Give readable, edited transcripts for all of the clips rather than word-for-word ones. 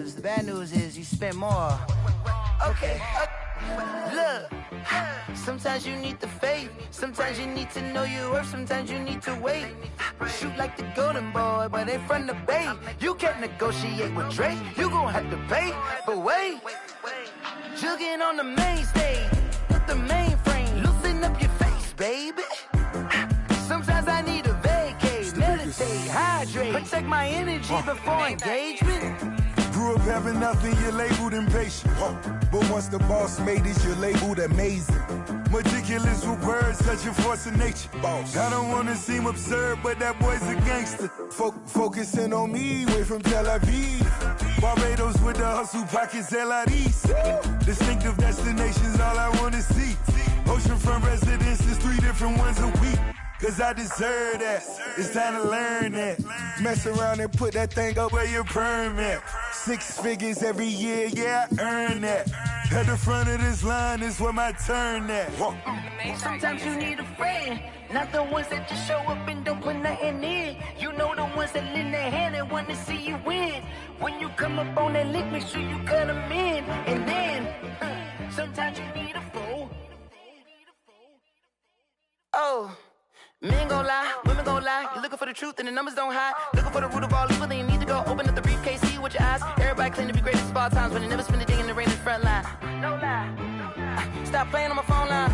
news. The bad news is you spend more. Okay. Look, sometimes you need the faith. Sometimes you need to know your worth. Sometimes you need to wait. Shoot like the golden boy, but they from the bay. You can't negotiate with Drake. You gon' have to pay. But wait, jugging on the main stage with the mainframe. Loosen up your face, baby. Sometimes I need a vacate, meditate, hydrate, protect my energy before engagement. Grew up having nothing, you're labeled impatient. But once the boss made it, you're labeled amazing. Meticulous with words, such a force of nature. I don't wanna seem absurd, but that boy's a gangster. Focusing on me, way from Tel Aviv. Barbados with the hustle pockets, LIDs. Distinctive destinations, all I wanna see. Oceanfront residences, 3 different ones a week. Cause I deserve that, it's time to learn that. Mess around and put that thing up where your permit. 6 figures every year, yeah, I earn that. At the front of this line is where my turn at. Sometimes you need a friend, not the ones that just show up and don't put nothing in. You know the ones that lend their hand and want to see you win. When you come up on that lick, make sure you cut them in. And then, sometimes you need a foe. Oh. Men gon' lie, women gon' lie. You're looking for the truth and the numbers don't hide. Looking for the root of all evil, then you need to go open up the briefcase, see with your eyes. Everybody claim to be greatest of all times, but they never spend a day in the rain in the front line. No lie. Stop playing on my phone line.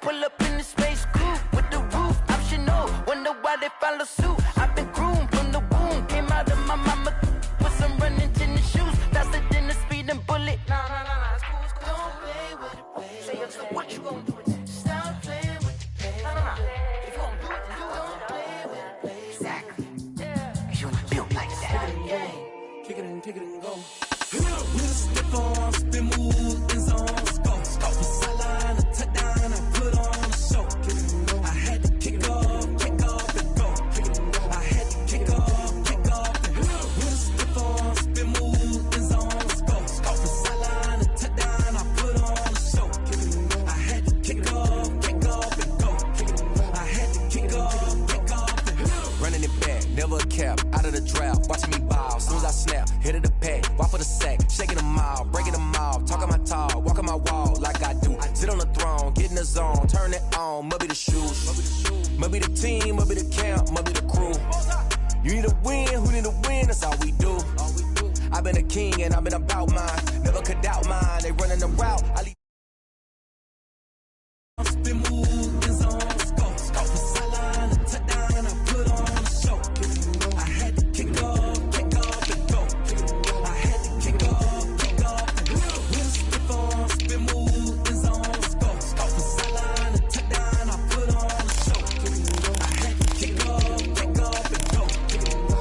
Pull up in the space coupe with the roof optional. Wonder why they follow suit. I've been groomed from the womb. Came out of my mama with some running tennis shoes. Faster than the speeding bullet. Nah, it's cool, it's cool. Don't play with it, baby. Say up, so what you gon' do with it? Stop playing with it. If you gon' do it, then don't play with it, baby. Exactly. Yeah. Cause you ain't built like that. Kick it and go. With a stiff on, spin move, in zone, scope. Sideline, a touchdown, I put on a show. I had to kick off and go. I had to kick off and go. With a stiff on, spin move, in zone, scope. Sideline, a touchdown, I put on a show. I had to kick off and go. I had to kick off and go. Running it back, never a cap, out of the drought. Watching me bow, soon as I snap, hit of the pack, walk for the sack, shaking them out, breaking them out, talking my talk, walking my wall like I do. Sit on the throne, get in the zone, turn it on, maybe the shoes, maybe the team, maybe the camp, maybe the crew. You need a win, who need a win, that's all we do. I've been a king and I've been about mine, never could doubt mine, they running the route. I leave spin move, in zone, scope. Sideline, a touchdown, I put on a show. I had to kick off and go. I had to kick off and go. With a stiff on, spin move, in zone, scope. Sideline, a touchdown, I put on a show. I had to kick off and go.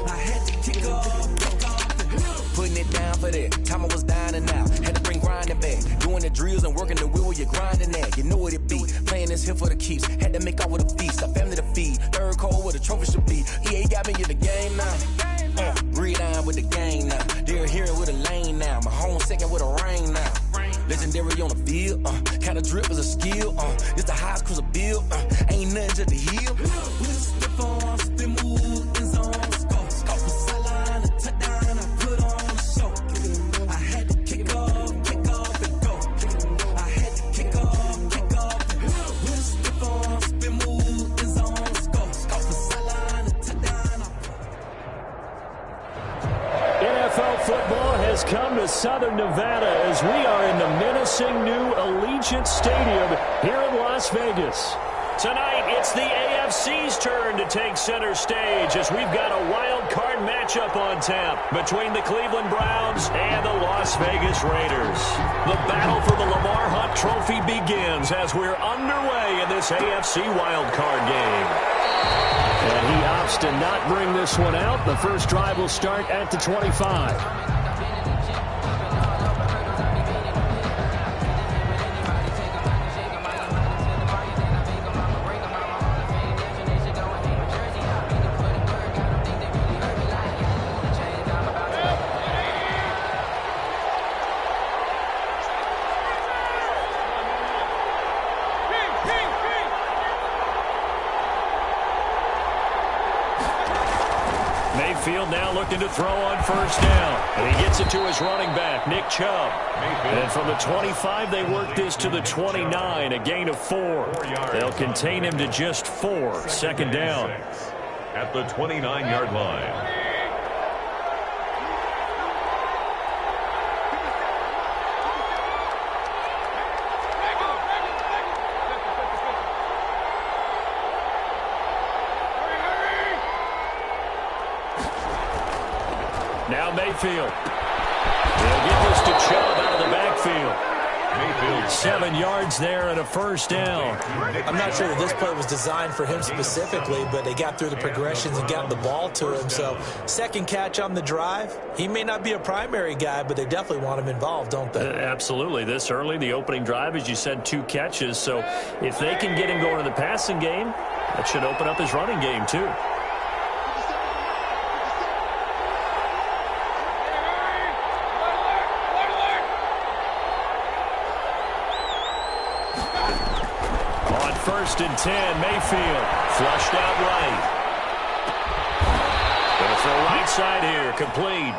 I had to kick off and go. putting it down for that. Time I was dying and out, had to bring grinding back. Doing the drills and working the wheel, you're grinding that. You know what it be, playing this here for the keeps. Had to make out with a feast, a family to feed. Third cold where the trophy should be. EA got me in the game now. Breed on with the game now. They're hearing with a lane now. My home second with a rain now. Legendary on the field, kind of drip is a skill. It's the highest cruiser bill, ain't nothing just the heel. With a stiff on, spin move, in zone, scope. Sideline, a touchdown, I put on a show. I had to kick off and go. I had to kick off and go. With a stiff on, spin move, in zone, scope. Sideline, a touchdown. NFL football has come to Southern Nevada as we are in the menacing new Allegiant Stadium here in Las Vegas. Tonight, it's the AFC's turn to take center stage as we've got a wild card matchup on tap between the Cleveland Browns and the Las Vegas Raiders. The battle for the Lamar Hunt Trophy begins as we're underway in this AFC wild card game. And he opts to not bring this one out. The first drive will start at the 25. looking to throw on first down. And he gets it to his running back, Nick Chubb. And from the 25, they work this to the 29, a gain of 4. They'll contain him to just 4, second down. At the 29-yard line. Now Mayfield. They'll get this to Chubb out of the backfield. Mayfield 7 yards there and a first down. I'm not sure that this play was designed for him specifically, but they got through the progressions and got the ball to him. So second catch on the drive. He may not be a primary guy, but they definitely want him involved, don't they? Absolutely. This early, the opening drive, as you said, 2 catches. So if they can get him going to the passing game, that should open up his running game too. First and 10, Mayfield flushed out right. Going to throw right side here, complete.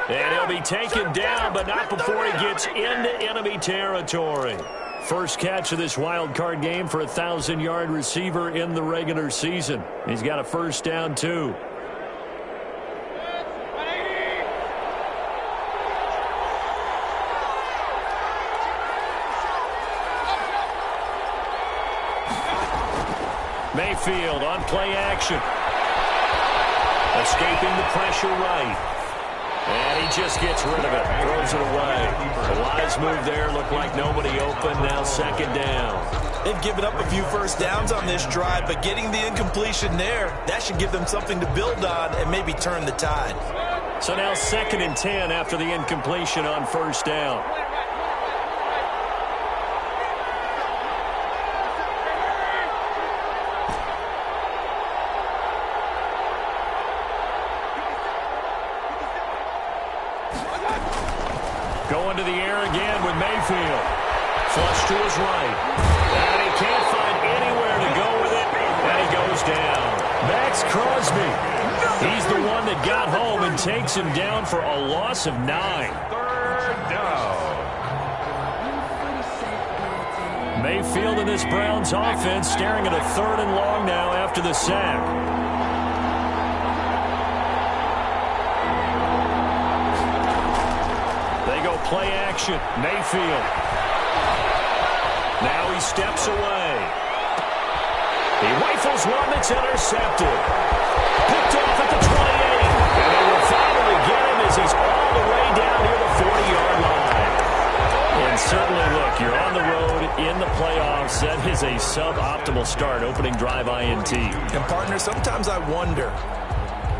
And he'll be taken down, but not before he gets into enemy territory. First catch of this wild card game for a 1,000-yard receiver in the regular season. He's got a first down, too. Mayfield on play action. Escaping the pressure right. And he just gets rid of it. Throws it away. A wise move there. Looked like nobody open. Now second down. They've given up a few first downs on this drive, but getting the incompletion there, that should give them something to build on and maybe turn the tide. So now second and 10 after the incompletion on first down. Going to the air again with Mayfield. Flush to his right. And he can't find anywhere to go with it. And he goes down. Max Crosby. He's the one that got home and takes him down for a loss of 9. Third down. Mayfield in this Browns offense staring at a 3rd and long now after the sack. Play action. Mayfield. Now he steps away. He rifles one that's intercepted. Picked off at the 28. And they will finally get him as he's all the way down near the 40-yard line. And certainly, look, you're on the road in the playoffs. That is a suboptimal start, opening drive INT. And, partner, sometimes I wonder,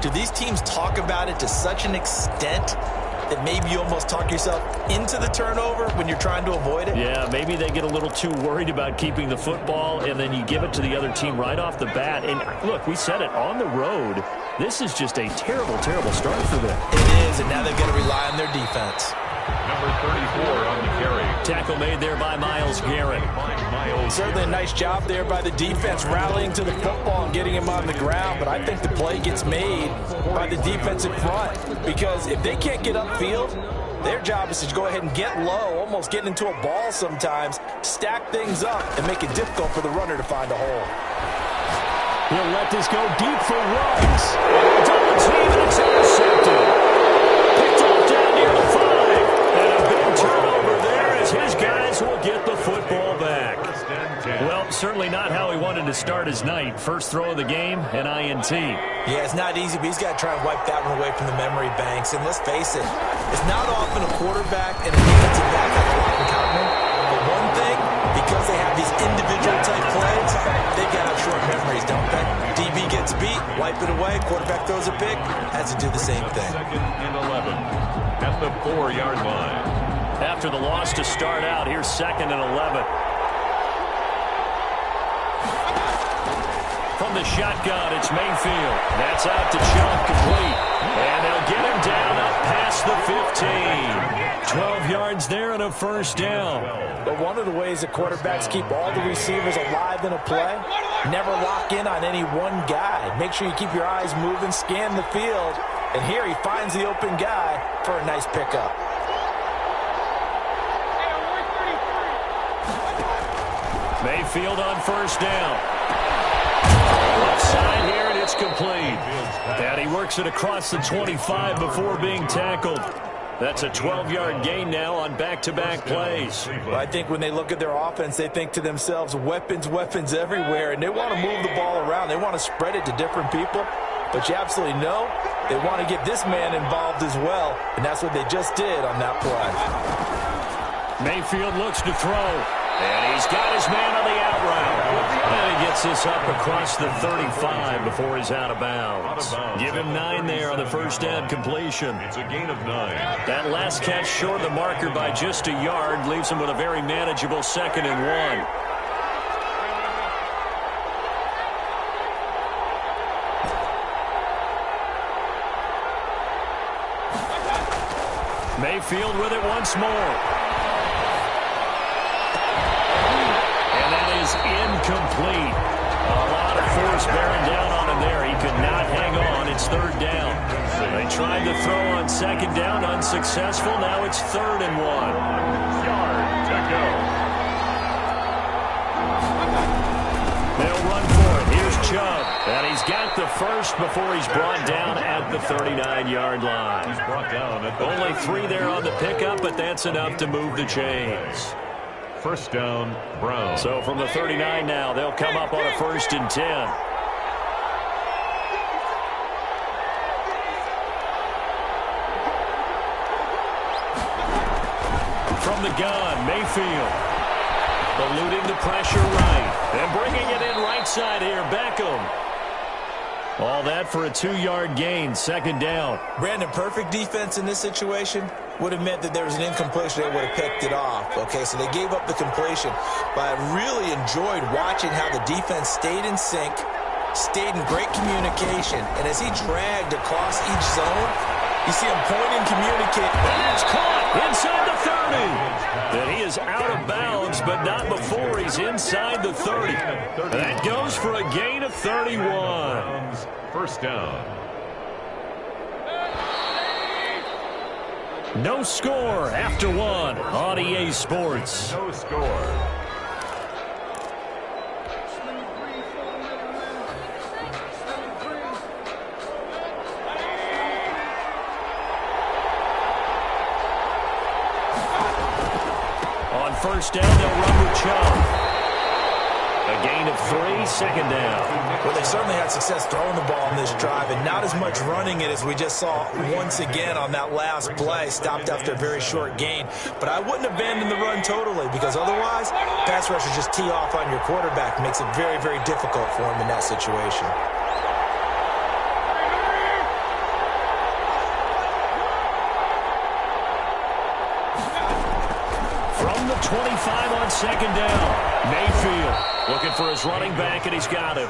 do these teams talk about it to such an extent that maybe you almost talk yourself into the turnover when you're trying to avoid it? Yeah, maybe they get a little too worried about keeping the football, and then you give it to the other team right off the bat. And look, we said it, on the road, this is just a terrible, terrible start for them. It is, and now they've got to rely on their defense. Number 34 on the carry. Tackle made there by Myles Garrett. Certainly a nice job there by the defense, rallying to the football and getting him on the ground. But I think the play gets made by the defensive front, because if they can't get upfield, their job is to go ahead and get low, almost get into a ball sometimes, stack things up, and make it difficult for the runner to find a hole. He'll let this go deep for Ruggs. Double team, and it's intercepted. Picked off down near the 5. And a big turnover there as his guys will get the football back. Well, certainly not how he wanted to start his night. First throw of the game, an INT. Yeah, it's not easy, but he's got to try and wipe that one away from the memory banks. And let's face it, it's not often a quarterback and a defensive back have a lot in common. But one thing, because they have these individual type plays, they've got to have short memories, don't they? DB gets beat, wipe it away, quarterback throws a pick, has to do the same thing. Second and 11 at the 4-yard line. After the loss to start out, here's second and 11. From the shotgun, it's Mayfield. That's out to Chubb, complete. And they'll get him down up past the 15. 12 yards there and a first down. But one of the ways that quarterbacks keep all the receivers alive in a play, never lock in on any one guy. Make sure you keep your eyes moving, scan the field, And here he finds the open guy for a nice pickup. Mayfield on first down. Left side here, and it's complete. And he works it across the 25 before being tackled. That's a 12-yard gain now on back-to-back plays. Well, I think when they look at their offense, they think to themselves, weapons, weapons everywhere, and they want to move the ball around. They want to spread it to different people. But you absolutely know they want to get this man involved as well, and that's what they just did on that play. Mayfield looks to throw. And he's got his man on the out route. And he gets this up across the 35 before he's out of bounds. Give him 9 there on the first down completion. It's a gain of 9. That last catch short of the marker by just a yard leaves him with a very manageable 2nd and 1. Mayfield with it once more. Incomplete. A lot of force bearing down on him there. He could not hang on. It's 3rd down. They tried to throw on 2nd down, unsuccessful. Now it's 3rd and 1. Yard to go. They'll run for it. Here's Chubb. And he's got the first before he's brought down at the 39-yard line. He's brought down at the Only 3 there on the pickup, but that's enough to move the chains. First down, Brown. So from the 39 now, they'll come up on a 1st and 10. From the gun, Mayfield. Eluding the pressure right. And bringing it in right side here, Beckham. All that for a 2-yard gain, 2nd down. Brandon, perfect defense in this situation would have meant that there was an incompletion. They would have picked it off. Okay, so they gave up the completion. But I really enjoyed watching how the defense stayed in sync, stayed in great communication, and as he dragged across each zone, you see him point and communicate. And it's caught inside the 30. And he is out of bounds, but not before he's inside the 30. That goes for a gain of 31. First down. No score after 1 on EA Sports. No score. On first down, they'll run with Chubb. A gain of 3, 2nd down. Well, they certainly had success throwing the ball in this drive, and not as much running it as we just saw once again on that last play. Stopped after a very short gain. But I wouldn't abandon the run totally, because otherwise, pass rushers just tee off on your quarterback. Makes it very, very difficult for him in that situation. From the 25 on 2nd down, Mayfield looking for his running back, and he's got him.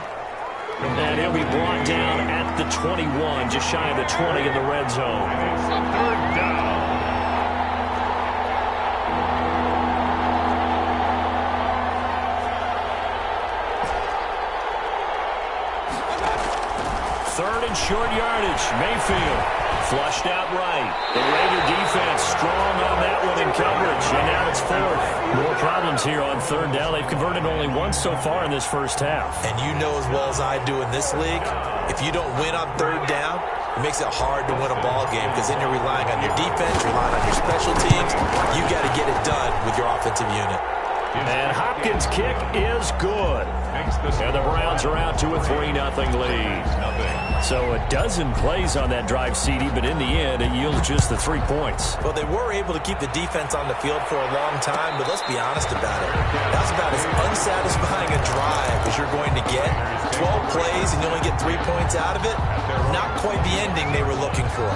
And he'll be brought down at the 21, just shy of the 20 in the red zone. 3rd down. Third and short yardage. Mayfield flushed out right. The Raider defense strong on that one in coverage. And now it's 4th. More problems here on 3rd down. They've converted only once so far in this first half. And you know as well as I do in this league, if you don't win on 3rd down, it makes it hard to win a ball game, because then you're relying on your defense, relying on your special teams. You got to get it done with your offensive unit. And Hopkins' kick is good. And the Browns are out to a 3-0 lead. So a dozen plays on that drive, CD, but in the end, it yields just the 3 points. Well, they were able to keep the defense on the field for a long time, but let's be honest about it. That's about as unsatisfying a drive as you're going to get. 12 plays and you only get 3 points out of it. Not quite the ending they were looking for.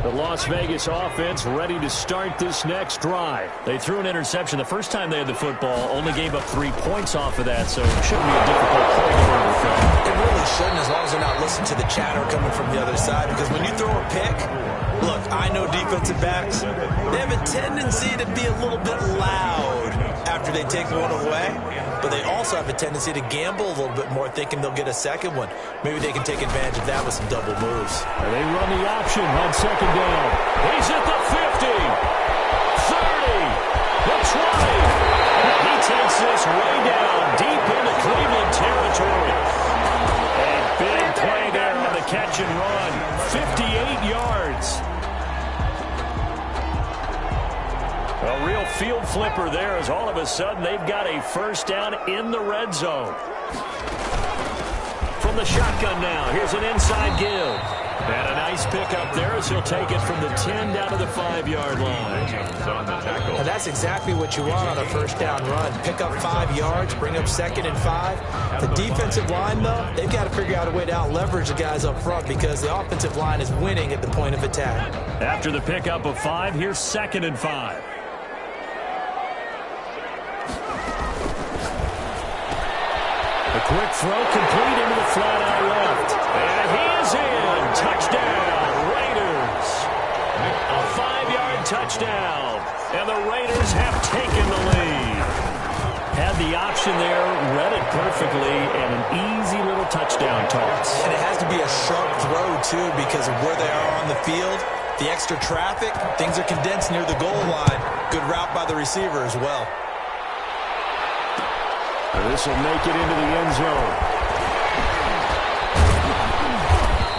The Las Vegas offense ready to start this next drive. They threw an interception the first time they had the football, only gave up 3 points off of that, so it shouldn't be a difficult play to overcome. really shouldn't, as long as they're not listening to the chatter coming from the other side. Because when you throw a pick, look, I know defensive backs, they have a tendency to be a little bit loud after they take one away. But they also have a tendency to gamble a little bit more, thinking they'll get a second one. Maybe they can take advantage of that with some double moves. And they run the option on second down. He's at the 50, 30, the 20. And he takes this way down, deep into Cleveland territory. A big play there on the catch and run. 58 yards. A real field flipper there, as all of a sudden they've got a first down in the red zone. From the shotgun now, here's an inside give. And a nice pickup there as he'll take it from the 10 down to the 5-yard line. And that's exactly what you want on a first down run. Pick up 5 yards, bring up 2nd and 5. The defensive line, though, they've got to figure out a way to out-leverage the guys up front because the offensive line is winning at the point of attack. After the pickup of 5, here's 2nd and 5. A quick throw complete into the flat out left. And he is in. Touchdown, Raiders. A 5-yard touchdown. And the Raiders have taken the lead. Had the option there, read it perfectly, and an easy little touchdown toss. And it has to be a sharp throw, too, because of where they are on the field. The extra traffic, things are condensed near the goal line. Good route by the receiver as well. This will make it into the end zone.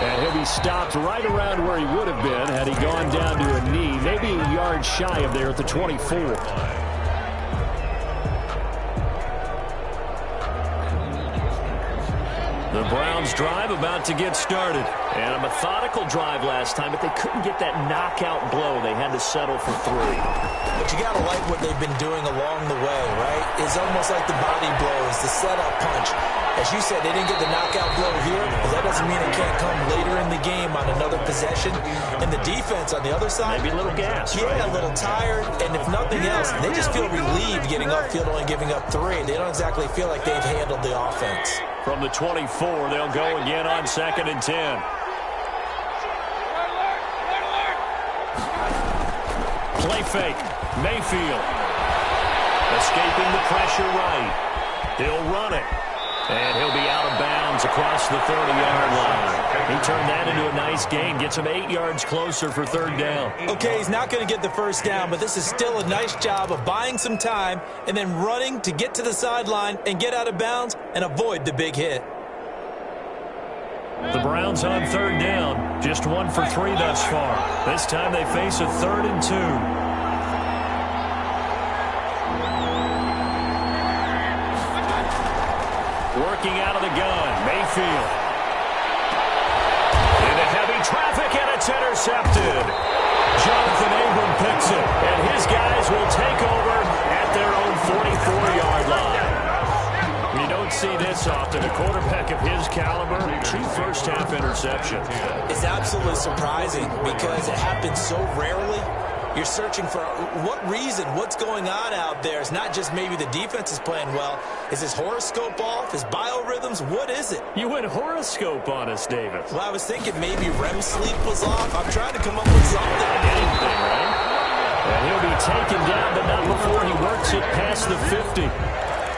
And he'll be stopped right around where he would have been had he gone down to a knee, maybe a yard shy of there at the 24. The Browns drive about to get started. And a methodical drive last time, but they couldn't get that knockout blow. They had to settle for 3. But you got to like what they've been doing along the way, right? It's almost like the body blows, the setup punch. As you said, they didn't get the knockout blow here, but that doesn't mean it can't come later in the game on another possession. And the defense on the other side, maybe a little gas. Yeah, right? A little tired. And if nothing else, they just feel relieved getting upfield, only giving up 3. They don't exactly feel like they've handled the offense. From the 24, they'll go again on 2nd and 10. Play fake. Mayfield. Escaping the pressure right. He'll run it. And he'll be out of bounds across the 30-yard line. He turned that into a nice gain. Gets him 8 yards closer for 3rd down. Okay, he's not going to get the first down, but this is still a nice job of buying some time and then running to get to the sideline and get out of bounds and avoid the big hit. The Browns on 3rd down. Just 1 for 3 thus far. This time they face a 3rd and 2. Working out of the gun, Mayfield. Into heavy traffic, and it's intercepted. Jonathan Abram picks it, and his guys will take over at their own 44-yard line. You don't see this often. A quarterback of his caliber, 2 first-half interceptions. It's absolutely surprising because it happens so rarely. You're searching for what reason, what's going on out there. It's not just maybe the defense is playing well. Is his horoscope off? His biorhythms? What is it? You went horoscope on us, David. Well, I was thinking maybe REM sleep was off. I'm trying to come up with something. Anything, right? And he'll be taken down, but not before he works it past the 50.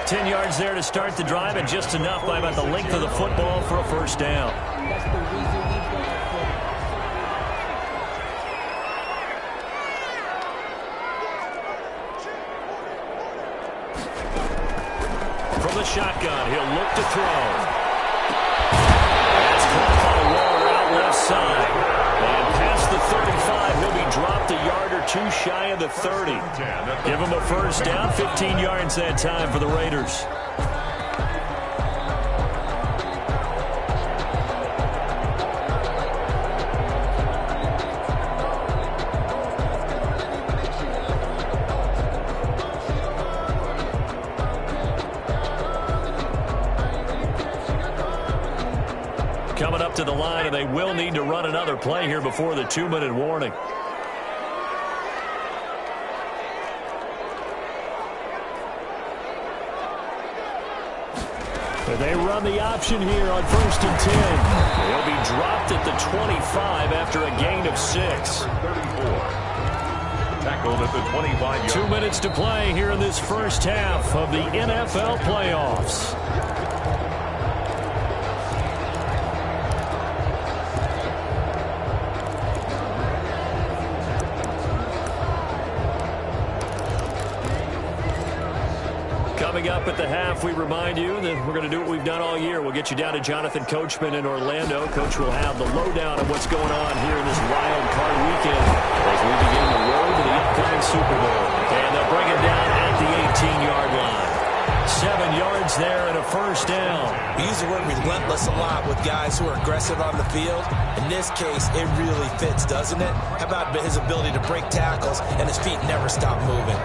10 yards there to start the drive, and just enough by about the length of the football for a first down. From the shotgun, he'll look to throw. That's caught by Waller out left side. And past the 35, he'll be dropped a yard or 2 shy of the 30. Give him a first down, 15 yards that time for the Raiders. Coming up to the line, and they will need to run another play here before the 2-minute warning. They run the option here on 1st and 10. They'll be dropped at the 25 after a gain of 6. 34. Tackled at the 25-yard. 2 minutes to play here in this first half of the NFL playoffs. Coming up at the half, we remind you that we're going to do what we've done all year. We'll get you down to Jonathan Coachman in Orlando. Coach will have the lowdown of what's going on here in this wild card weekend as we begin the road to the upcoming Super Bowl. And they'll bring it down at the 18-yard line. 7 yards there and a first down. We use the word relentless a lot with guys who are aggressive on the field. In this case, it really fits, doesn't it? How about his ability to break tackles and his feet never stop moving?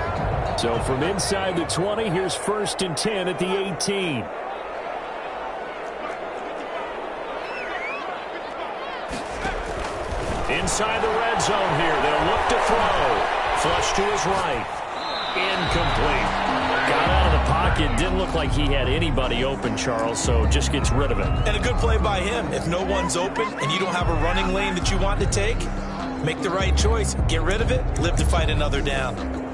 So from inside the 20, here's 1st and 10 at the 18. Inside the red zone here. They'll look to throw. Flush to his right. Incomplete. Got out of the pocket. Didn't look like he had anybody open, Charles, so just gets rid of it. And a good play by him. If no one's open and you don't have a running lane that you want to take, make the right choice. Get rid of it. Live to fight another down.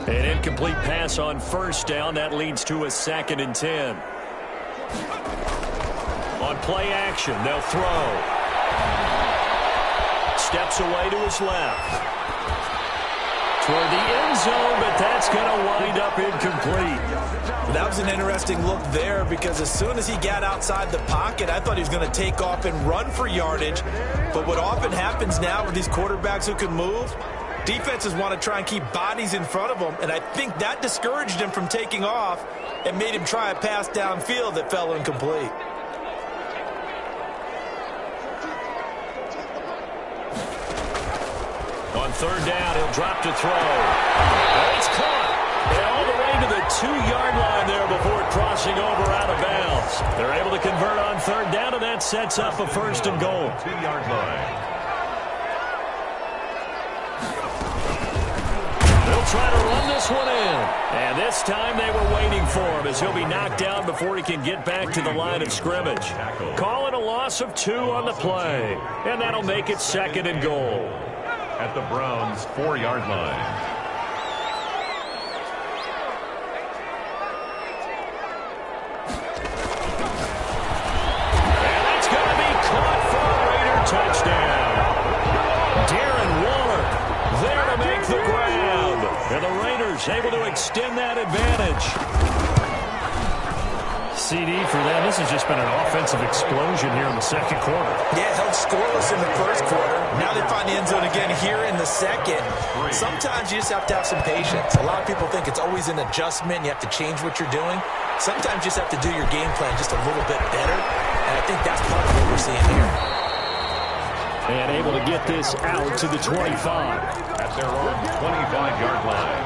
An incomplete pass on first down. That leads to a 2nd and 10. On play action, they'll throw. Steps away to his left. Toward the end zone, but that's going to wind up incomplete. That was an interesting look there because as soon as he got outside the pocket, I thought he was going to take off and run for yardage. But what often happens now with these quarterbacks who can move, defenses want to try and keep bodies in front of them, and I think that discouraged him from taking off and made him try a pass downfield that fell incomplete. On 3rd down, he'll drop to throw. Oh, it's caught. And all the way to the 2-yard line there before crossing over out of bounds. They're able to convert on 3rd down, and that sets up a 1st and goal. 2-yard line. Try to run this one in. And this time they were waiting for him as he'll be knocked down before he can get back to the line of scrimmage. Call it a loss of 2 on the play. And that'll make it 2nd and goal. At the Browns' 4-yard line. And that's going to be caught for a Raider touchdown. Darren Waller there to make the grab. And the Raiders able to extend that advantage. CD for them. This has just been an offensive explosion here in the 2nd quarter. Yeah, held scoreless in the 1st quarter. Now they find the end zone again here in the 2nd. Sometimes you just have to have some patience. A lot of people think it's always an adjustment. You have to change what you're doing. Sometimes you just have to do your game plan just a little bit better. And I think that's part of what we're seeing here. And able to get this out to the 25. At their own 25-yard line.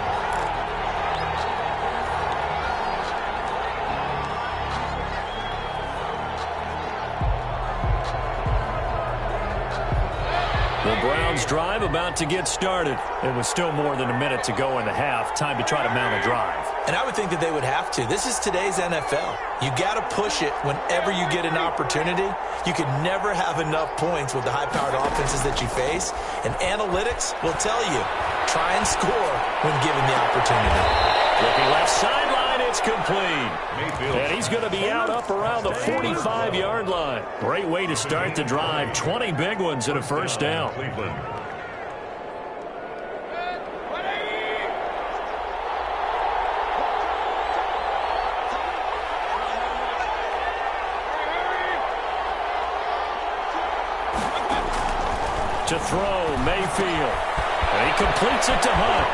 The Browns drive about to get started. It was still more than a minute to go in the half. Time to try to mount a drive. And I would think that they would have to. This is today's NFL. You got to push it whenever you get an opportunity. You can never have enough points with the high-powered offenses that you face. And analytics will tell you, try and score when given the opportunity. Looking left sideline, it's complete. And he's going to be out up around the 45-yard line. Great way to start the drive. 20 big ones and a first down. Cleveland. To throw, Mayfield. And he completes it to Hunt.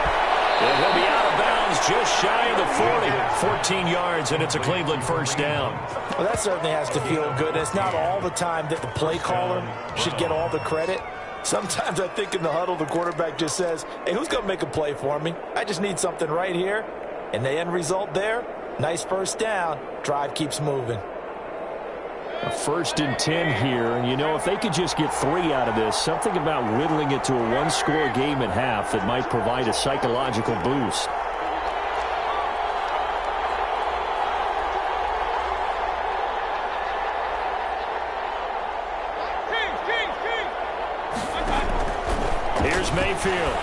And he'll be out of bounds just shy of the 40. 14 yards, and it's a Cleveland first down. Well, that certainly has to feel good. It's not all the time that the play caller should get all the credit. Sometimes I think in the huddle, the quarterback just says, hey, who's going to make a play for me? I just need something right here. And the end result there, nice first down. Drive keeps moving. A 1st and 10 here, and you know, if they could just get 3 out of this, something about whittling it to a 1-score game at half that might provide a psychological boost. Here's Mayfield.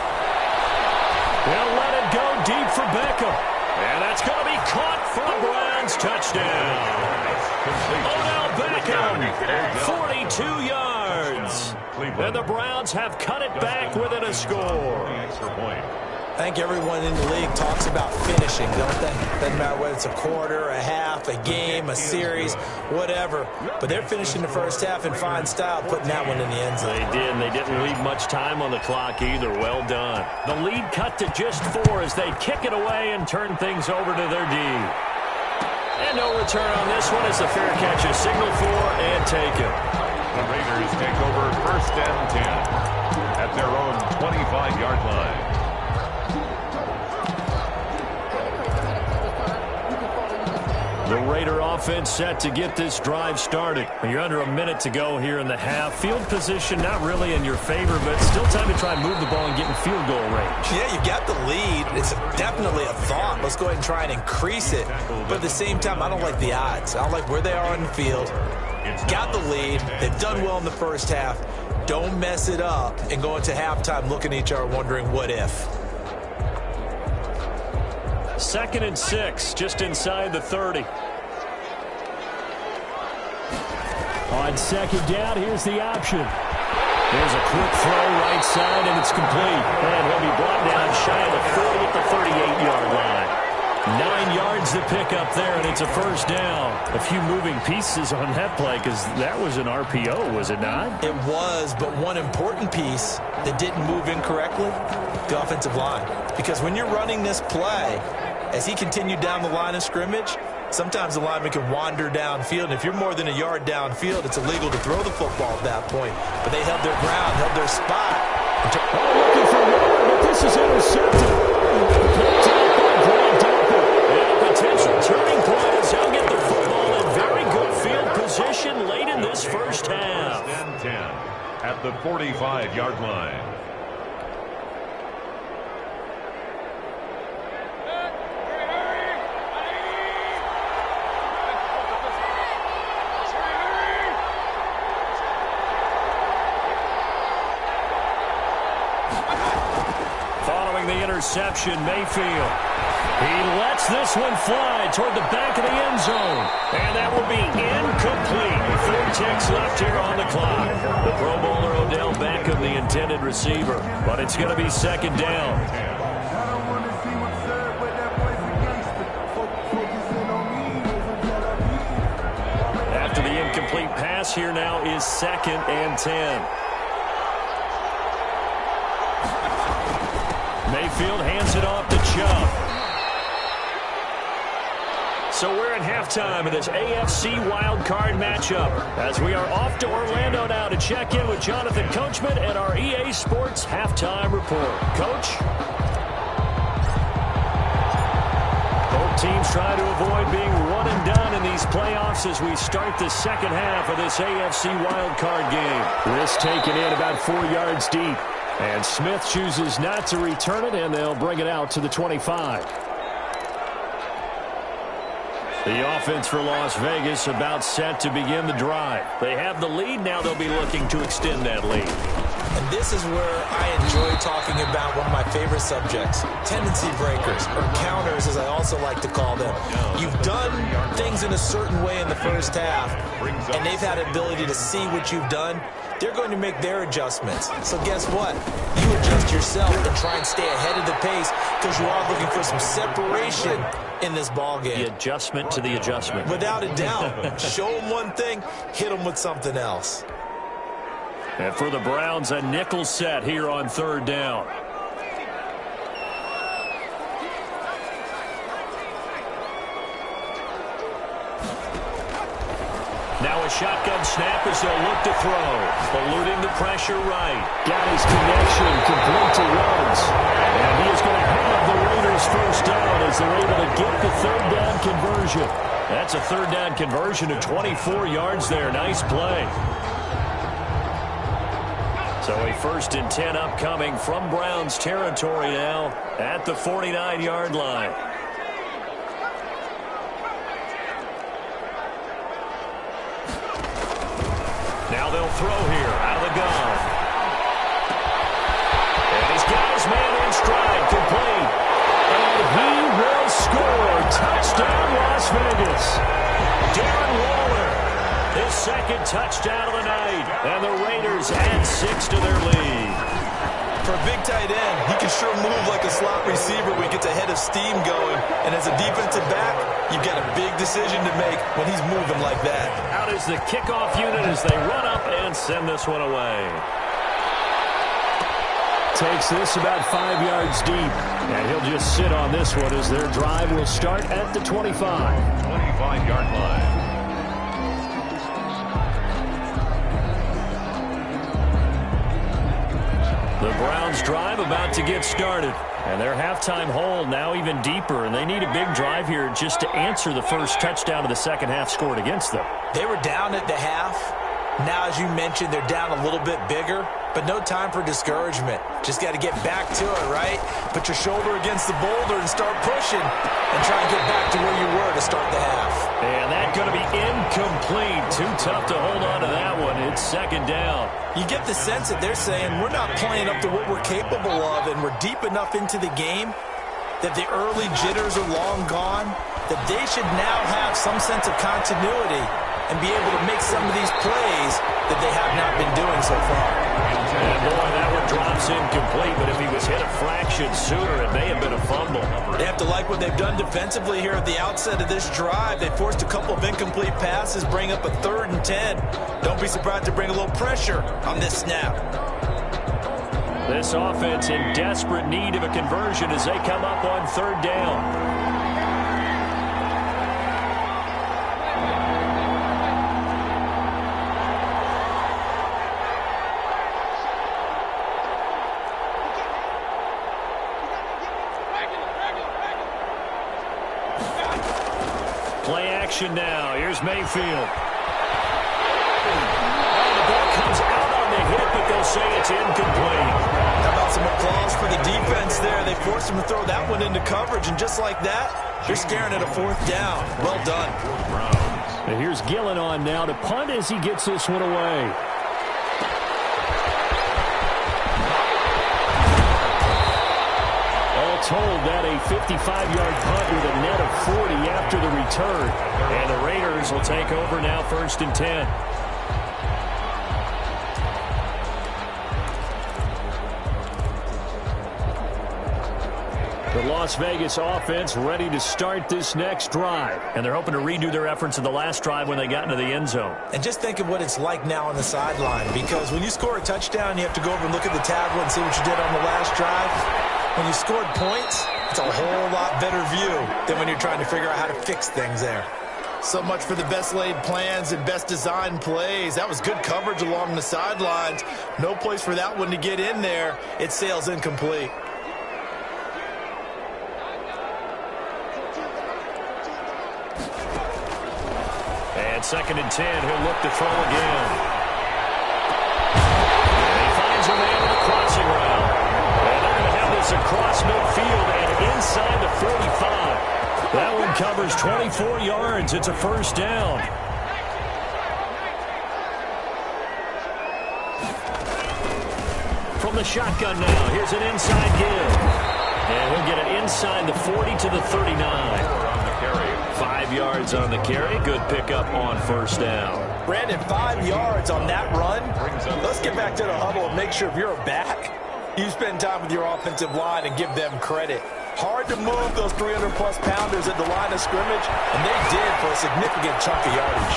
He'll let it go deep for Beckham. And that's going to be caught for the Browns. Touchdown. Odell Beckham, 42 yards. And the Browns have cut it back within a score. I think everyone in the league talks about finishing, don't they? Doesn't matter whether it's a quarter, a half, a game, a series, whatever. But they're finishing the first half in fine style, putting that one in the end zone. They did, and they didn't leave much time on the clock either. Well done. The lead cut to just 4 as they kick it away and turn things over to their D. And no return on this one as the fair catch is signaled for and taken. The Raiders take over 1st and 10 at their own 25-yard line. The Raider offense set to get this drive started. You're under a minute to go here in the half. Field position not really in your favor, but still time to try and move the ball and get in field goal range. Yeah, you got the lead. It's definitely a thought. Let's go ahead and try and increase it. But at the same time, I don't like the odds. I don't like where they are on the field. Got the lead. They've done well in the first half. Don't mess it up and go into halftime looking at each other wondering what if. 2nd and 6, just inside the 30. On 2nd down, here's the option. There's a quick throw right side, and it's complete. And he'll be brought down shy of the 40 at the 38-yard line. 9 yards to pick up there, and it's a 1st down. A few moving pieces on that play because that was an RPO, was it not? It was, but one important piece that didn't move incorrectly, the offensive line. Because when you're running this play, as he continued down the line of scrimmage, sometimes the lineman can wander downfield, and if you're more than a yard downfield, it's illegal to throw the football at that point. But they held their ground, held their spot. Looking for one, but this is intercepted. Potential turning point as he'll get the football in very good field position late in this first half. 10 at the 45-yard line. Following the interception, Mayfield. He lets this one fly toward the back of the end zone. And that will be incomplete. 4 ticks left here on the clock. The Pro Bowler Odell Beckham, the intended receiver. But it's going to be 2nd down. After the incomplete pass, here now is 2nd and 10. Mayfield hands it off to Chubb. So we're at halftime of this AFC wildcard matchup as we are off to Orlando now to check in with Jonathan Coachman and our EA Sports halftime report. Coach? Both teams try to avoid being one and done in these playoffs as we start the 2nd half of this AFC wildcard game. Risk taken in about 4 yards deep. And Smith chooses not to return it, and they'll bring it out to the 25. The offense for Las Vegas about set to begin the drive. They have the lead. Now they'll be looking to extend that lead. And this is where I enjoy talking about one of my favorite subjects, tendency breakers, or counters as I also like to call them. You've done things in a certain way in the first half, and they've had the ability to see what you've done. They're going to make their adjustments. So guess what? You adjust yourself and try and stay ahead of the pace because you are looking for some separation in this ball game. The adjustment to the adjustment. Without a doubt. Show them one thing, hit them with something else. And for the Browns, a nickel set here on 3rd down. Now a shotgun snap as they'll look to throw. Eluding the pressure right. Got his connection complete to Ruggs. And he is going to have the Raiders first down as they're able to get the 3rd down conversion. That's That's a third down conversion of 24 yards there. Nice play. So a 1st and 10 upcoming from Browns territory now at the 49-yard line. Now they'll throw here out of the gun. And he's got his man in stride, complete. And he will score. Touchdown, Las Vegas. Darren Waller, his 2nd touchdown of the night. And the Raiders add 6 to their lead. For a big tight end, he can sure move like a slot receiver when he gets a head of steam going. And as a defensive back, you've got a big decision to make when he's moving like that. Out is the kickoff unit as they run up and send this one away. Takes this about 5 yards deep. And he'll just sit on this one as their drive will start at the 25. 25-yard line. The Browns drive about to get started. And their halftime hole now even deeper. And they need a big drive here just to answer the first touchdown of the second half scored against them. They were down at the half. Now, as you mentioned, they're down a little bit bigger, but no time for discouragement. Just got to get back to it, right? Put your shoulder against the boulder and start pushing and try and get back to where you were to start the half. And that's going to be incomplete. Too tough to hold on to that one. It's 2nd down. You get the sense that they're saying we're not playing up to what we're capable of, and we're deep enough into the game that the early jitters are long gone, that they should now have some sense of continuity and be able to make some of these plays that they have not been doing so far. And boy, that one drops incomplete, but if he was hit a fraction sooner, it may have been a fumble. They have to like what they've done defensively here at the outset of this drive. They forced a couple of incomplete passes, bring up a 3rd and 10. Don't be surprised to bring a little pressure on this snap. This offense in desperate need of a conversion as they come up on 3rd down. Play action now. Here's Mayfield. The ball comes out on the hit, but they'll say it's incomplete. How about some applause for the defense there? They forced him to throw that one into coverage, and just like that, you're scaring at a 4th down. Well done. And here's Gillen on now to punt as he gets this one away. Told that a 55-yard punt with a net of 40 after the return. And the Raiders will take over now 1st and 10. The Las Vegas offense ready to start this next drive. And they're hoping to redo their efforts in the last drive when they got into the end zone. And just think of what it's like now on the sideline. Because when you score a touchdown, you have to go over and look at the tablet and see what you did on the last drive. When you scored points, it's a whole lot better view than when you're trying to figure out how to fix things there. So much for the best laid plans and best designed plays. That was good coverage along the sidelines. No place for that one to get in there. It sails incomplete. And 2nd and 10, he'll look to throw again. And he finds a man in the crossing route. Across midfield and inside the 45. That one covers 24 yards. It's a 1st down. From the shotgun now, here's an inside give. And he'll get it inside the 40 to the 39. 5 yards on the carry. Good pickup on 1st down. Brandon, 5 yards on that run. Let's get back to the huddle and make sure if you're a back, you spend time with your offensive line and give them credit. Hard to move those 300-plus pounders at the line of scrimmage, and they did for a significant chunk of yardage.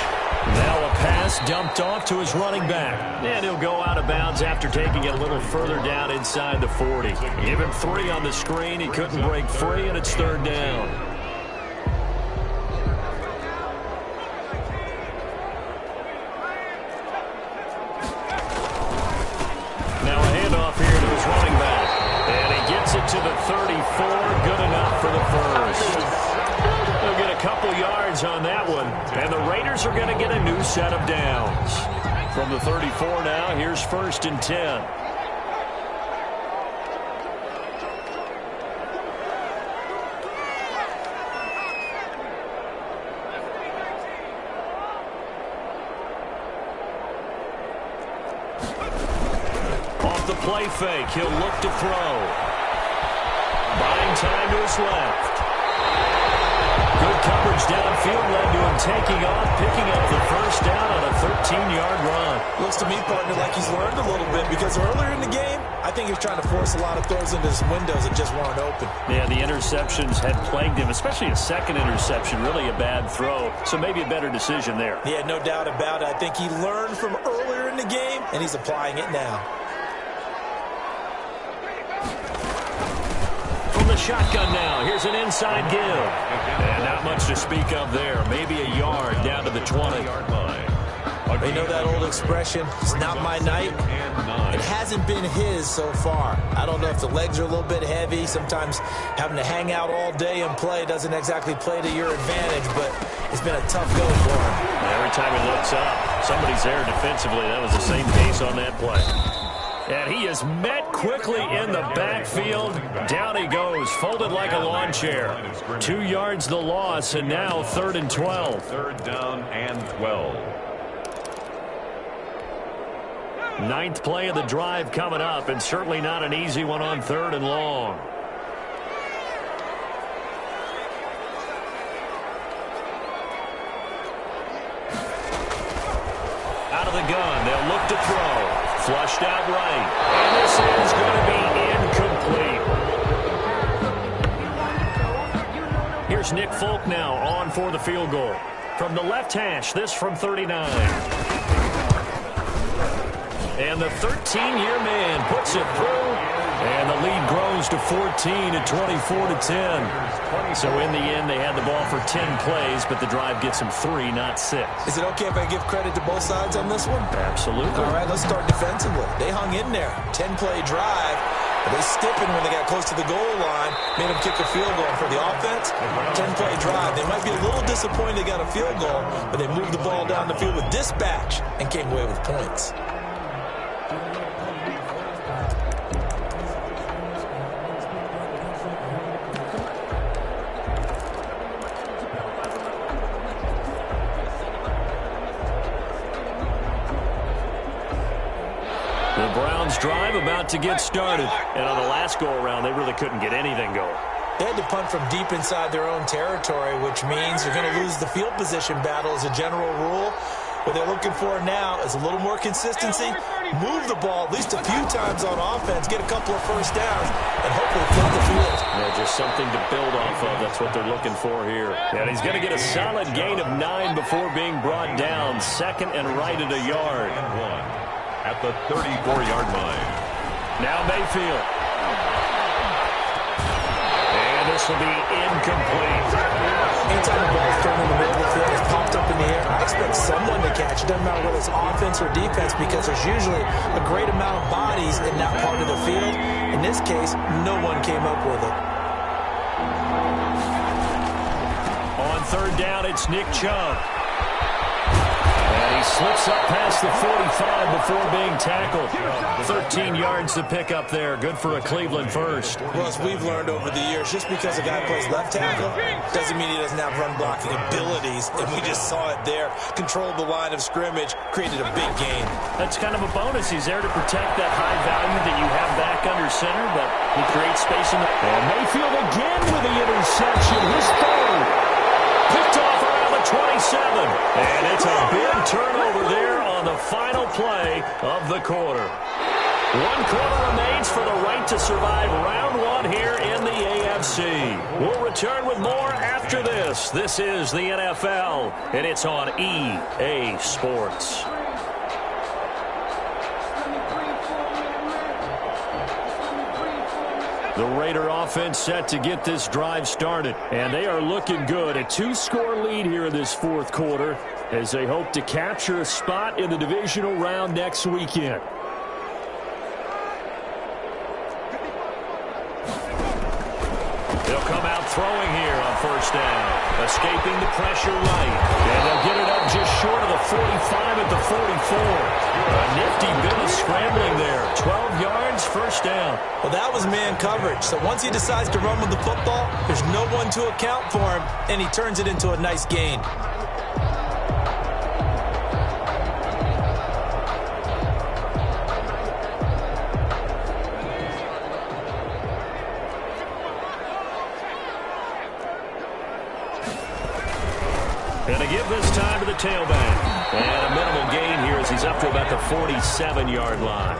Now a pass dumped off to his running back. And he'll go out of bounds after taking it a little further down inside the 40. Give him 3 on the screen. He couldn't break free, and it's 3rd down. Running back, and he gets it to the 34, good enough for the 1st. They'll get a couple couple yards on that one, and the Raiders are going to get a new set of downs. From the 34 now, here's 1st and 10. Off the play fake, he'll look to throw. Buying time to his left. Good coverage downfield led to him taking off, picking up the first down on a 13-yard run. Looks to me, partner, like he's learned a little bit, because earlier in the game, I think he was trying to force a lot of throws into some windows that just weren't open. Yeah, the interceptions had plagued him, especially a second interception, really a bad throw. So maybe a better decision there. Yeah, no doubt about it. I think he learned from earlier in the game, and he's applying it now. From the shotgun now, here's an inside give. And not much to speak of there. Maybe a yard down to the 20-yard line. You know that old expression, it's not my night? It hasn't been his so far. I don't know if the legs are a little bit heavy. Sometimes having to hang out all day and play doesn't exactly play to your advantage, but it's been a tough go for him. Every time he looks up, somebody's there defensively. That was the same case on that play. And he is met quickly in the backfield. Down he goes, folded like a lawn chair. 2 yards the loss, and now 3rd and 12. 3rd down and 12. 9th play of the drive coming up, and certainly not an easy one on 3rd and long. Out of the gun, they'll look to throw. Flushed out right. And this is going to be incomplete. Here's Nick Folk now on for the field goal. From the left hash, this from 39. And the 13-year man puts it through. And the lead grows to 14 at 24-10. So in the end, they had the ball for 10 plays, but the drive gets them 3, not 6. Is it okay if I give credit to both sides on this one? Absolutely. All right, let's start defensively. They hung in there. 10-play drive. But they stiffened when they got close to the goal line, made them kick a field goal. For the offense, 10-play drive. They might be a little disappointed they got a field goal, but they moved the ball down the field with dispatch and came away with points. The Browns drive about to get started. And on the last go-around, they really couldn't get anything going. They had to punt from deep inside their own territory, which means they're going to lose the field position battle as a general rule. What they're looking for now is a little more consistency, move the ball at least a few times on offense, get a couple of first downs, and hopefully flip the field. Yeah, just something to build off of. That's what they're looking for here. And he's going to get a solid gain of 9 before being brought down. 2nd and right at a yard. And 1 at the 34-yard line. Now Mayfield. And this will be incomplete. Anytime the ball's thrown in the middle of the field, it's popped up in the air, I expect someone to catch it. Doesn't matter whether it's offense or defense, because there's usually a great amount of bodies in that part of the field. In this case, no one came up with it. On 3rd down, it's Nick Chubb. And he slips up past the 45 before being tackled. 13 yards to pick up there. Good for a Cleveland first. Well, as we've learned over the years, just because a guy plays left tackle doesn't mean he doesn't have run blocking abilities. And we just saw it there. Controlled the line of scrimmage, created a big gain. That's kind of a bonus. He's there to protect that high value that you have back under center, but he creates space in the... And Mayfield again with the interception. His 3rd. Picked off around the 27. And it's a big turnover there on the final play of the quarter. 1 quarter remains for the right to survive round 1 here in the AFC. We'll return with more after this. This is the NFL, and it's on EA Sports. The Raider offense set to get this drive started, and they are looking good. A 2-score lead here in this 4th quarter as they hope to capture a spot in the divisional round next weekend. They'll come out throwing here on first down. Escaping the pressure right. And they'll get it up just short of the 45 at the 44. A nifty bit of scrambling there. 12 yards, first down. Well, that was man coverage. So once he decides to run with the football, there's no one to account for him, and he turns it into a nice gain. And to give this time to the tailback. And a minimal gain here as he's up to about the 47-yard line.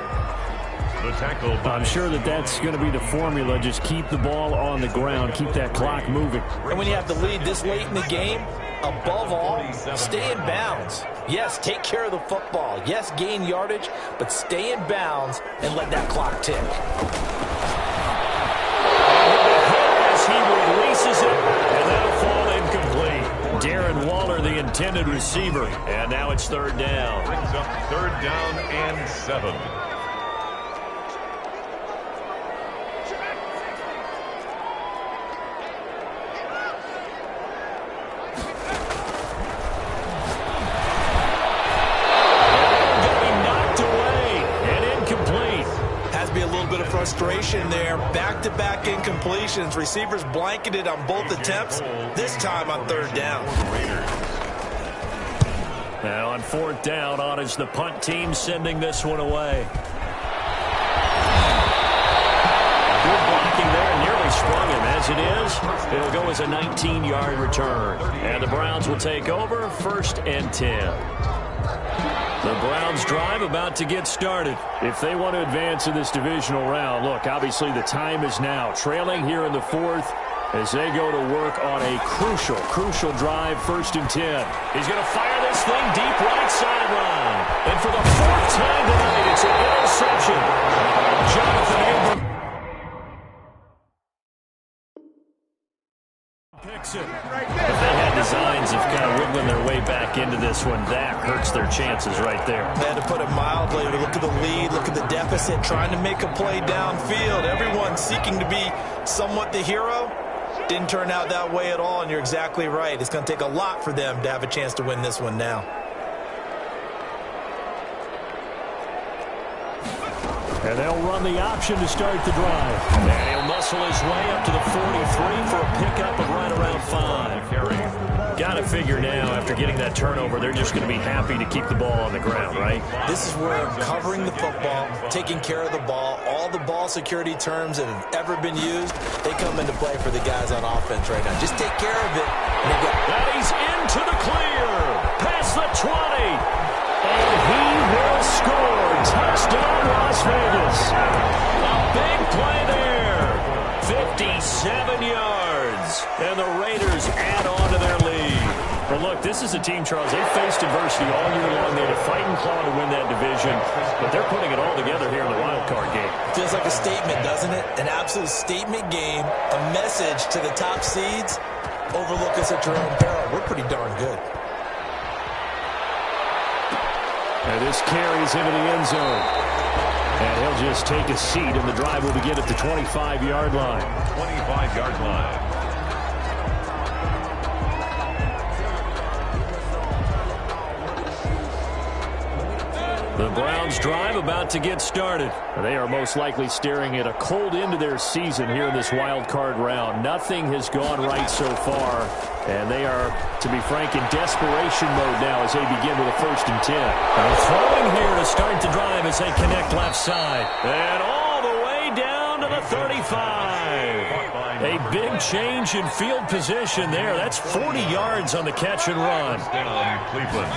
The tackle. I'm sure that's going to be the formula. Just keep the ball on the ground. Keep that clock moving. And when you have the lead this late in the game, above all, stay in bounds. Yes, take care of the football. Yes, gain yardage, but stay in bounds and let that clock tick. As he releases it, and that'll fall incomplete. Darren Waller, the intended receiver. And now it's third down. Brings up third down and 7. Frustration there. Back-to-back incompletions. Receivers blanketed on both attempts, this time on third down. Now on fourth down, on is the punt team sending this one away. Good blocking there, and nearly sprung him. As it is, it'll go as a 19-yard return. And the Browns will take over, 1st and 10. The Browns drive about to get started. If they want to advance in this divisional round, look, obviously the time is now. Trailing here in the 4th as they go to work on a crucial drive, 1st and 10. He's going to fire this thing deep right sideline. And for the 4th time tonight, it's an interception. Jonathan Abram picks it. If they had designs of kind of wiggling their way back into this one, that hurts their chances right there. They had to put it mildly. Look at the lead, look at the deficit, trying to make a play downfield. Everyone seeking to be somewhat the hero. Didn't turn out that way at all, and you're exactly right. It's going to take a lot for them to have a chance to win this one now. And they'll run the option to start the drive. And he'll muscle his way up to the 43 for a pickup of right around 5. Got to figure now, after getting that turnover, they're just going to be happy to keep the ball on the ground, right? This is where covering the football, taking care of the ball, all the ball security terms that have ever been used, they come into play for the guys on offense right now. Just take care of it. And he's into the clear. Past the 20. And he will score. Touchdown, Las Vegas. A big play there. 57 yards. And the Raiders add on to their lead. But look, this is a team, Charles, they faced adversity all year long. They had to fight and claw to win that division. But they're putting it all together here in the wild card game. Feels like a statement, doesn't it? An absolute statement game. A message to the top seeds. Overlook us at your own peril. We're pretty darn good. And this carries into the end zone. And he'll just take a seat, and the drive will begin at the 25-yard line. 25-yard line. The Browns drive about to get started. They are most likely staring at a cold end to their season here in this wild card round. Nothing has gone right so far, and they are, to be frank, in desperation mode now as they begin with a 1st and 10. Throwing here to start the drive as they connect left side. And all the way down to the 35. A big change in field position there. That's 40 yards on the catch and run. Down Cleveland.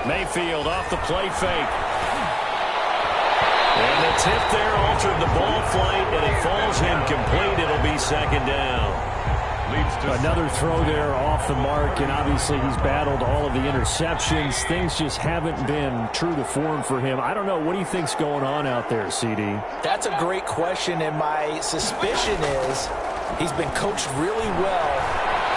Mayfield off the play fake. And the tip there altered the ball flight, and it falls incomplete. It'll be 2nd down. Another throw there off the mark, and obviously he's battled all of the interceptions. Things just haven't been true to form for him. I don't know. What do you think's going on out there, CD? That's a great question, and my suspicion is he's been coached really well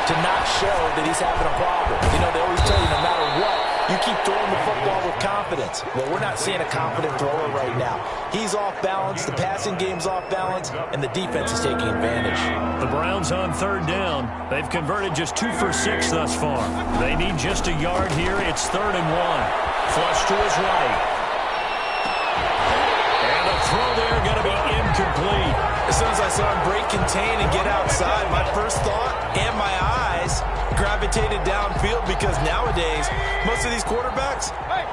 to not show that he's having a problem. You know, they always tell you no matter what, You keep throwing the football with confidence. Well, we're not seeing a confident thrower right now. He's off balance, the passing game's off balance, and the defense is taking advantage. The Browns on third down. They've converted just 2 for 6 thus far. They need just a yard here. It's 3rd and 1. Flush to his right. And the throw there going to be incomplete. As soon as I saw him break contain and get outside, my first thought and my eyes gravitated downfield, because nowadays, most of these quarterbacks,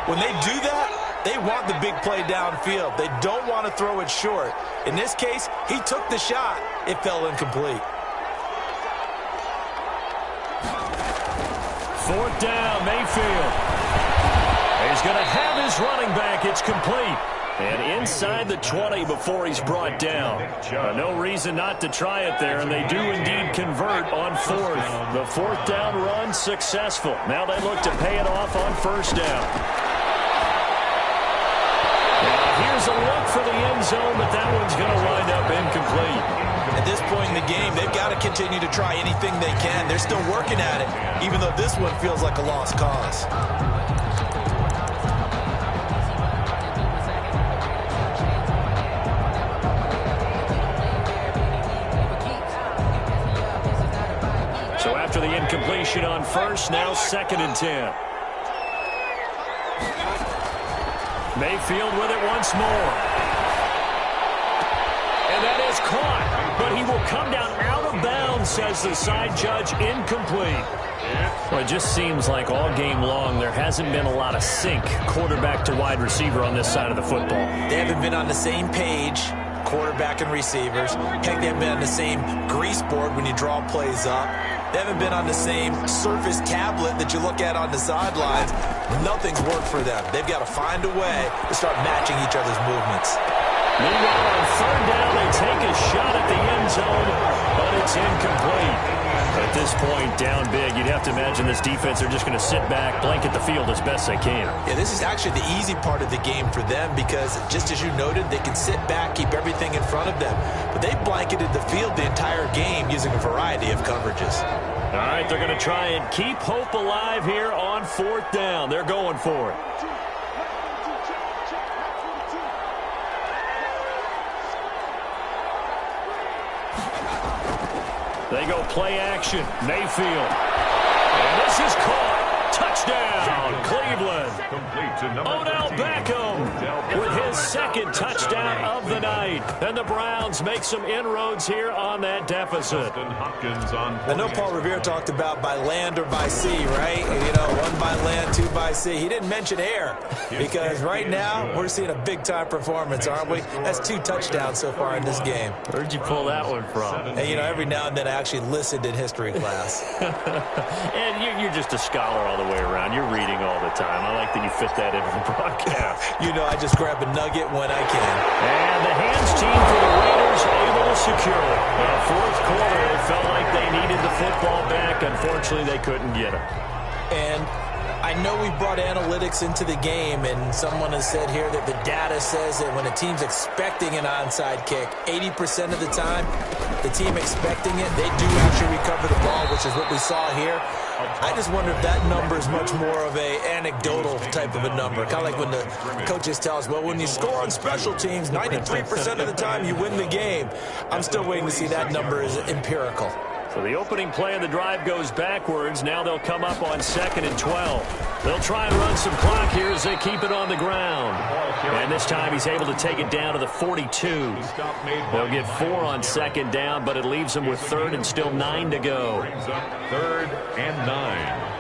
when they do that, they want the big play downfield. They don't want to throw it short. In this case, he took the shot. It fell incomplete. 4th down, Mayfield. He's going to have his running back. It's complete. And inside the 20 before he's brought down. No reason not to try it there, and they do indeed convert on 4th. The 4th down run successful. Now they look to pay it off on 1st down. Now here's a look for the end zone, but that one's going to wind up incomplete. At this point in the game, they've got to continue to try anything they can. They're still working at it, even though this one feels like a lost cause. So after the incompletion on 1st, now 2nd and 10. Mayfield with it once more. And that is caught, but he will come down out of bounds, says the side judge. Incomplete. Well, it just seems like all game long there hasn't been a lot of sync quarterback to wide receiver on this side of the football. They haven't been on the same page, quarterback and receivers. Heck, they haven't been on the same grease board when you draw plays up. They haven't been on the same Surface tablet that you look at on the sidelines. Nothing's worked for them. They've got to find a way to start matching each other's movements. Meanwhile, on 3rd down, they take a shot at the end zone, but it's incomplete. At this point, down big, you'd have to imagine this defense are just going to sit back, blanket the field as best they can. Yeah, this is actually the easy part of the game for them, because just as you noted, they can sit back, keep everything in front of them. But they blanketed the field the entire game using a variety of coverages. All right, they're going to try and keep hope alive here on 4th down. They're going for it. They go play action. Mayfield. And this is caught. Touchdown, Cleveland. Odell Beckham with his 2nd touchdown of the night. And the Browns make some inroads here on that deficit. I know Paul Revere talked about by land or by sea, right? You know, 1 by land, 2 by sea. He didn't mention air, because right now we're seeing a big-time performance, aren't we? That's 2 touchdowns so far in this game. Where'd you pull that one from? And, you know, every now and then I actually listened in history class. And you're just a scholar all the way around. You're reading all the time. I like that you fit that into the broadcast. You know, I just grab a nugget when I can. And the hands team for the Raiders able to secure it. Well, 4th quarter, it felt like they needed the football back. Unfortunately, they couldn't get it. And I know we brought analytics into the game, and someone has said here that the data says that when a team's expecting an onside kick, 80% of the time, the team expecting it, they do actually recover the ball, which is what we saw here. I just wonder if that number is much more of a anecdotal type of a number. Kind of like when the coaches tell us, well, when you score on special teams, 93% of the time you win the game. I'm still waiting to see that number is empirical. So the opening play of the drive goes backwards. Now they'll come up on 2nd and 12. They'll try and run some clock here as they keep it on the ground. And this time he's able to take it down to the 42. They'll get 4 on 2nd down, but it leaves them with 3rd and still 9 to go. 3rd and 9.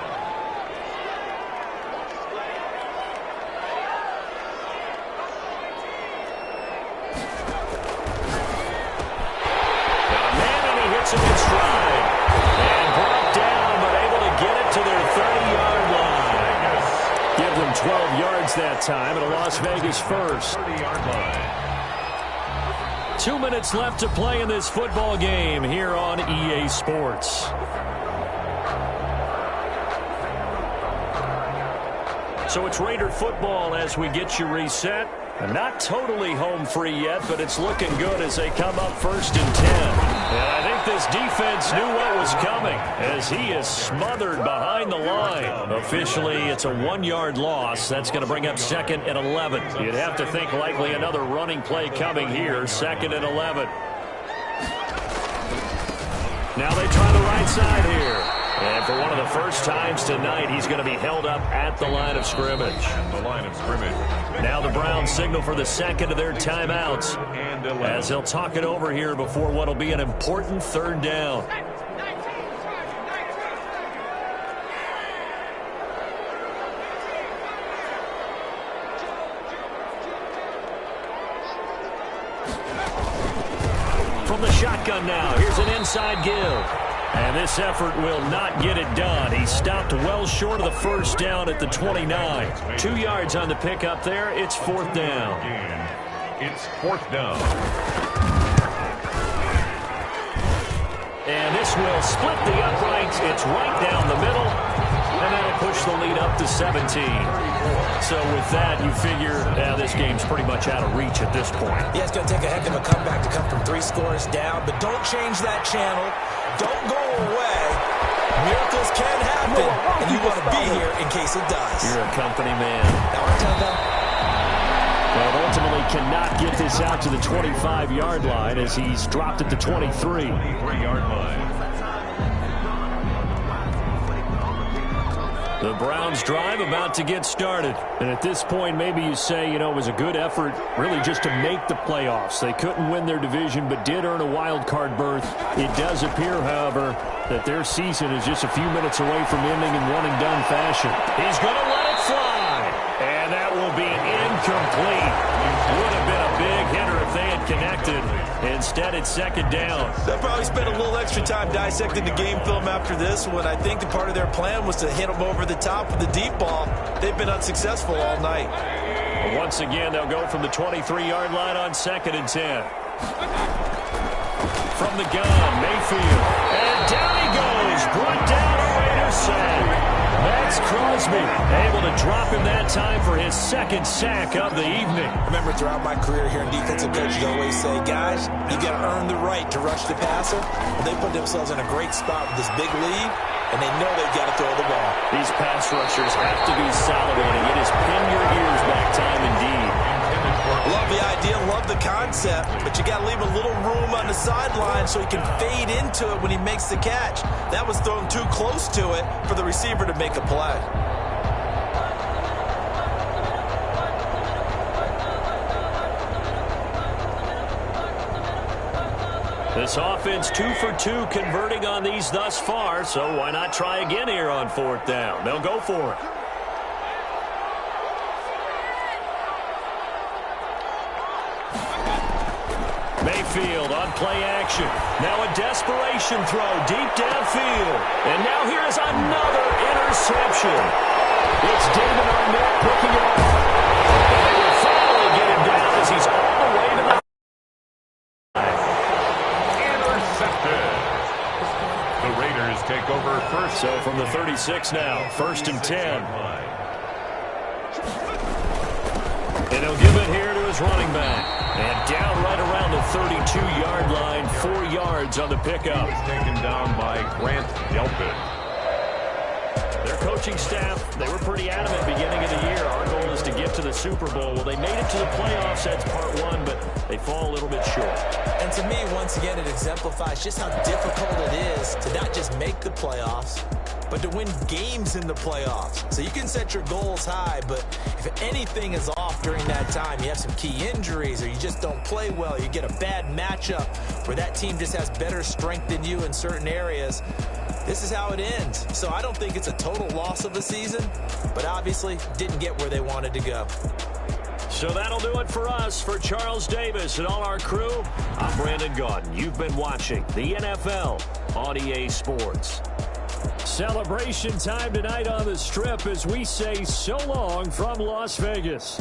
Him in stride and brought down, but able to get it to their 30-yard line. Give them 12 yards that time, and a Las Vegas first. 30-yard line. 2 minutes left to play in this football game here on EA Sports. So it's Raider football as we get you reset. And not totally home free yet, but it's looking good as they come up 1st and 10. And I think this defense knew what was coming as he is smothered behind the line. Officially, it's a 1-yard loss. That's going to bring up 2nd and 11. You'd have to think likely another running play coming here, 2nd and 11. Now they try the right side here. And for one of the first times tonight, he's going to be held up at the line of scrimmage. The line of scrimmage. Now the Browns signal for the 2nd of their timeouts as they'll talk it over here before what will be an important 3rd down. From the shotgun now, here's an inside give. And this effort will not get it done. He stopped well short of the 1st down at the 29. 2 yards on the pickup there. It's 4th down. It's 4th down. And this will split the uprights. It's right down the middle. And that'll push the lead up to 17. So with that, you figure this game's pretty much out of reach at this point. Yeah, it's going to take a heck of a comeback to come from 3 scores down. But don't change that channel. Don't go away. Miracles can happen, and you want to be here in case it does. You're a company man. Now, Well, ultimately cannot get this out to the 25-yard line as he's dropped at the 23. 23-yard line. The Browns drive about to get started. And at this point, maybe you say, it was a good effort really just to make the playoffs. They couldn't win their division but did earn a wild card berth. It does appear, however, that their season is just a few minutes away from ending in one-and-done fashion. He's going to let it fly. And that will be incomplete. Would have been a big hitter if they had connected. Instead, it's 2nd down. They'll probably spend a little extra time dissecting the game film after this one. I think part of their plan was to hit them over the top with the deep ball. They've been unsuccessful all night. Once again, they'll go from the 23-yard line on 2nd and 10. From the gun, Mayfield. And down he goes. Brought down a Raiders sack. Max Crosby able to drop him that time for his 2nd sack of the evening. Remember, throughout my career here in defensive coaches always say, guys, you got to earn the right to rush the passer. Well, they put themselves in a great spot with this big lead, and they know they've got to throw the ball. These pass rushers have to be salivating. It is pin your ears back time indeed. Love the idea, love the concept, but you got to leave a little room on the sideline so he can fade into it when he makes the catch. That was thrown too close to it for the receiver to make a play. This offense 2 for 2 converting on these thus far, so why not try again here on 4th down? They'll go for it. Mayfield on play action. Now a desperation throw deep downfield. And now here is another interception. It's David Arnett picking it up. And they will finally get him down as he's all the way to the Intercepted. The Raiders take over 1st. So from the 36 now, 1st and 10. And he'll give it here to his running back. And down right around the 32-yard line, 4 yards on the pickup. He was taken down by Grant Delpit. Their coaching staff, they were pretty adamant beginning of the year. Our goal is to get to the Super Bowl. Well, they made it to the playoffs. That's part 1, but they fall a little bit short. And to me, once again, it exemplifies just how difficult it is to not just make the playoffs, but to win games in the playoffs. So you can set your goals high, but if anything is off during that time, you have some key injuries or you just don't play well, you get a bad matchup where that team just has better strength than you in certain areas, this is how it ends. So I don't think it's a total loss of the season, but obviously didn't get where they wanted to go. So that'll do it for us. For Charles Davis and all our crew, I'm Brandon Gaudin. You've been watching the NFL on EA Sports. Celebration time tonight on the Strip as we say so long from Las Vegas.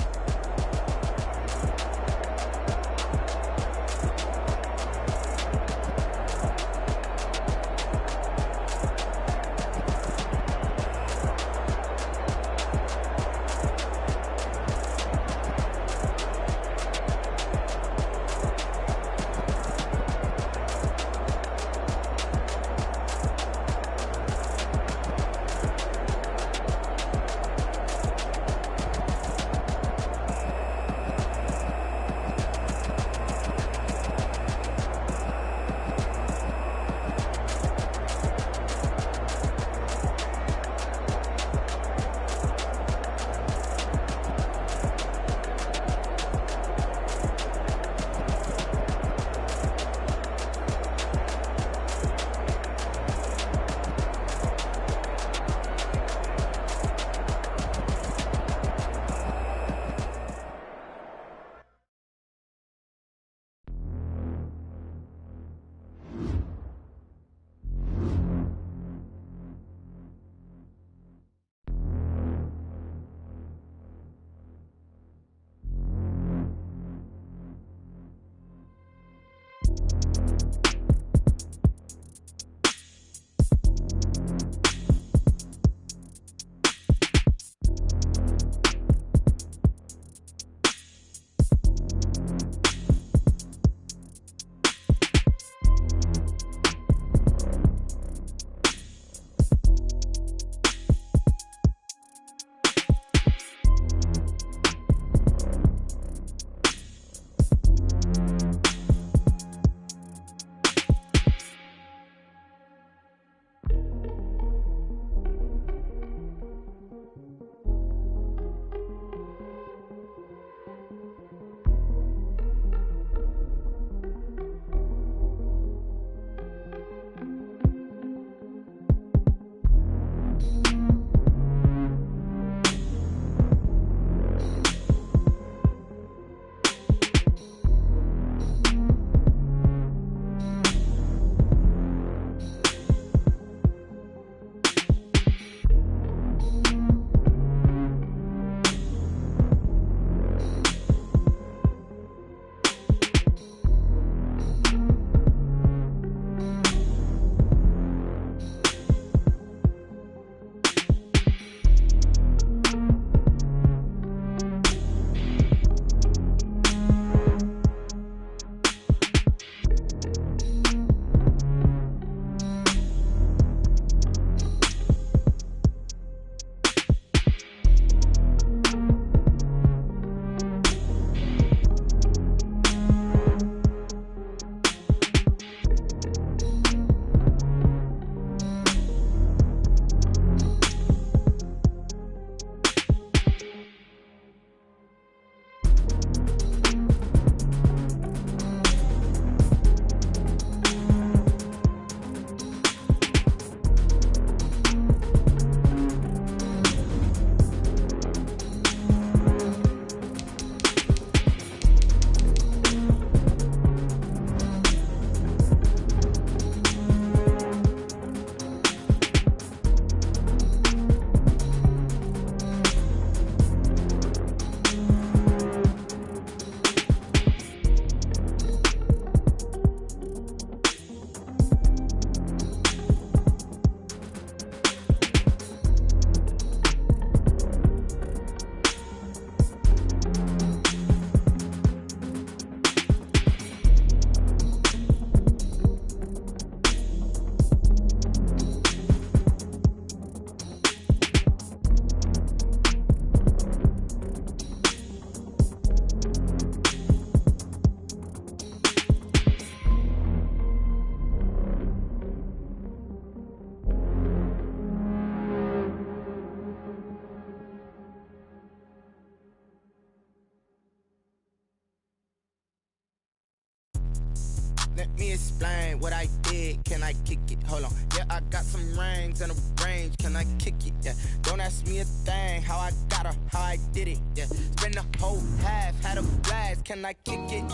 me explain what I did. Can I kick it? Hold on. Yeah, I got some rings and a range. Can I kick it? Yeah. Don't ask me a thing. How I got her, how I did it. Yeah. Spend the whole half, had a blast. Can I kick it?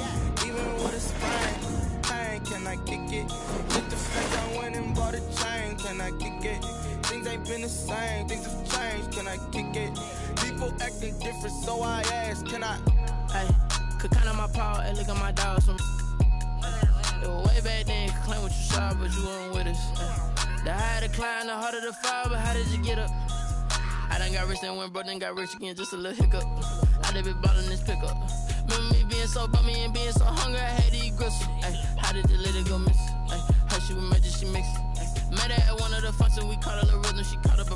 Even with a sprain. Pain, can I kick it? With the fence, I went and bought a chain. Can I kick it? Things ain't been the same. Things have changed. Can I kick it? People acting different, so I ask. Can I? Hey, could count on my power, and look at my dogs from. It was way back then, could claim what you saw, but you weren't with us. The higher the climb, the harder the fall, but how did you get up? I done got rich, then went broke, then got rich again, just a little hiccup. I done been ballin' this pickup. Remember me being so bummy and being so hungry, I had to eat gristle. Ay, how did the lady go miss? Ay, her she was magic, she mixed. Met her at one of the functions, we caught a little rhythm, she caught up